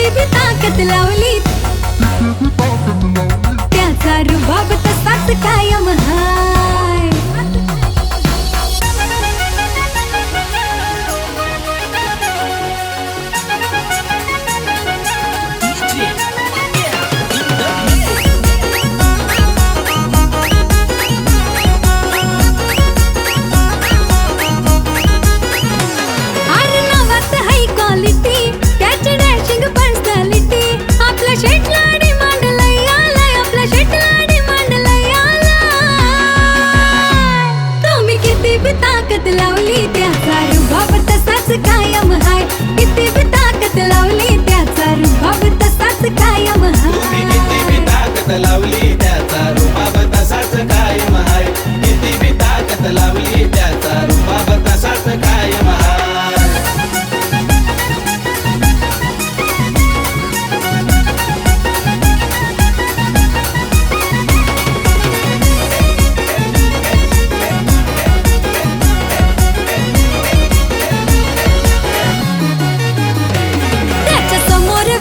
किती बी ताकद लावली त्याचा रुबाब तसाच कायम हाय. ताकद लावली त्याचा रुबाब तसाच कायम हाय. किती बी ताकद लावली त्याचा रुबाब तसाच कायम हाय. किती बी ताकद लावली त्याचा रुबाब तसाच कायम हाय. किती बी ताकद लावली त्याचा रुबाब तसाच कायम हाय.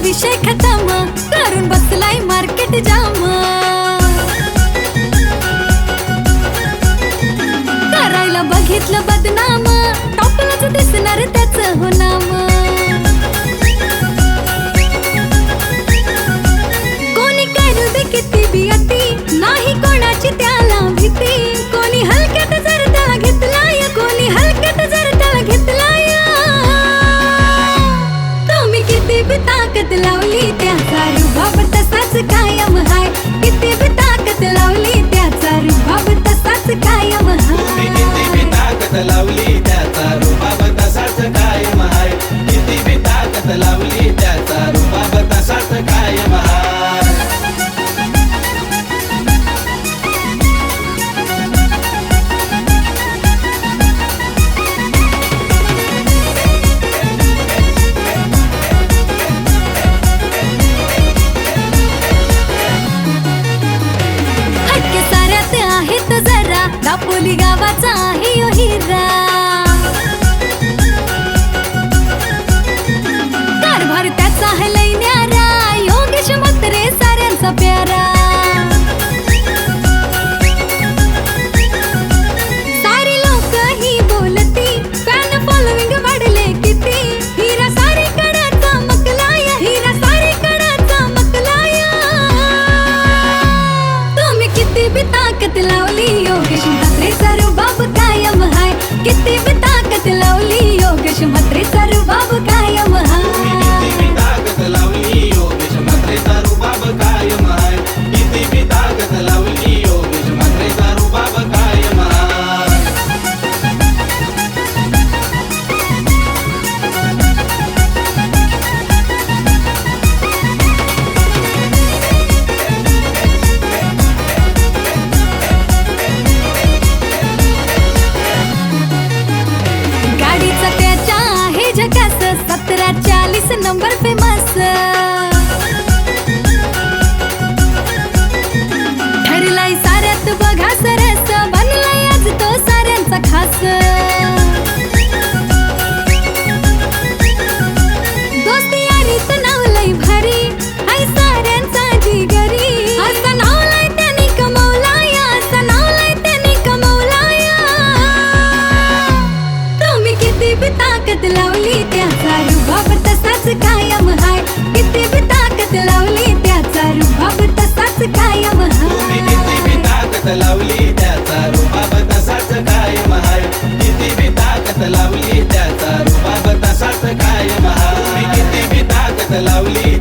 विषय खतम करून बसलाय मार्केट जाम. करायला बघितलं बदनाम टॉपलाच दिसणार त्याचं हो नाम. कोणी करू दे किती बी अति नाही कोणाची त्याला भीती. कोणी हलक्यात जर त्याला घेतलाय कोणी हलक्यात जर त्याला घेतलाय. किती बी ताकद लावली त्याचा रुबाब तसाच कायम हाय. किती बी ताकद लावली त्याचा रुबाब तसाच कायम हाय. किती बी ताकद लावली त्याचा रुबाब तसाच कायम हाय. किती बी ताकद लावली त्याचा रुबाब तसाच कायम हाय. दापोली गावाचा आहे यो हिरा. कारभार त्याचा आहे लय न्यारा. योगेश म्हात्रे साऱ्यांचा प्यारा. सारी लोक ही बोलती फॅन फॉलोविंग वाढले किती. हिरा सारी कडा चमकलाय हिरा सारी कडा चमकलाय. तुम्ही किती बी ताकद लावली योगेश म्हात्रेचा रुबाब कायम हाय. किती बी ताकद लावली योगेश म्हात्रेचा रुबाब कायम हाय. किती बी ताकद लावली योगेश म्हात्रेचा रुबाब कायम हाय. किती बी ताकद लावली योगेश म्हात्रेचा रुबाब कायम हाय. गाडीचा त्याच्या आहे झकास 1740 नंबर फेमस. ठरलाय साऱ्यात बघा सरस बनलाय आज तो साऱ्यांचा खास. दोस्ती यारीत नाव लय भारी हाय साऱ्यांचा जिगरी. असं नाव लय त्यांनी कमवलाय असं नाव लय त्यांनी कमवलाय. तुम्ही किती बी ताकद लावली त्याचा रुबाब तसाच कायम हाय. किती बी ताकद लावली त्याचा रुबाब तसाच कायम हाय. किती बी ताकद लावली त्याचा रुबाब तसाच कायम हाय. किती बी ताकद लावली त्याचा रुबाब तसाच कायम हाय. किती बी ताकद लावली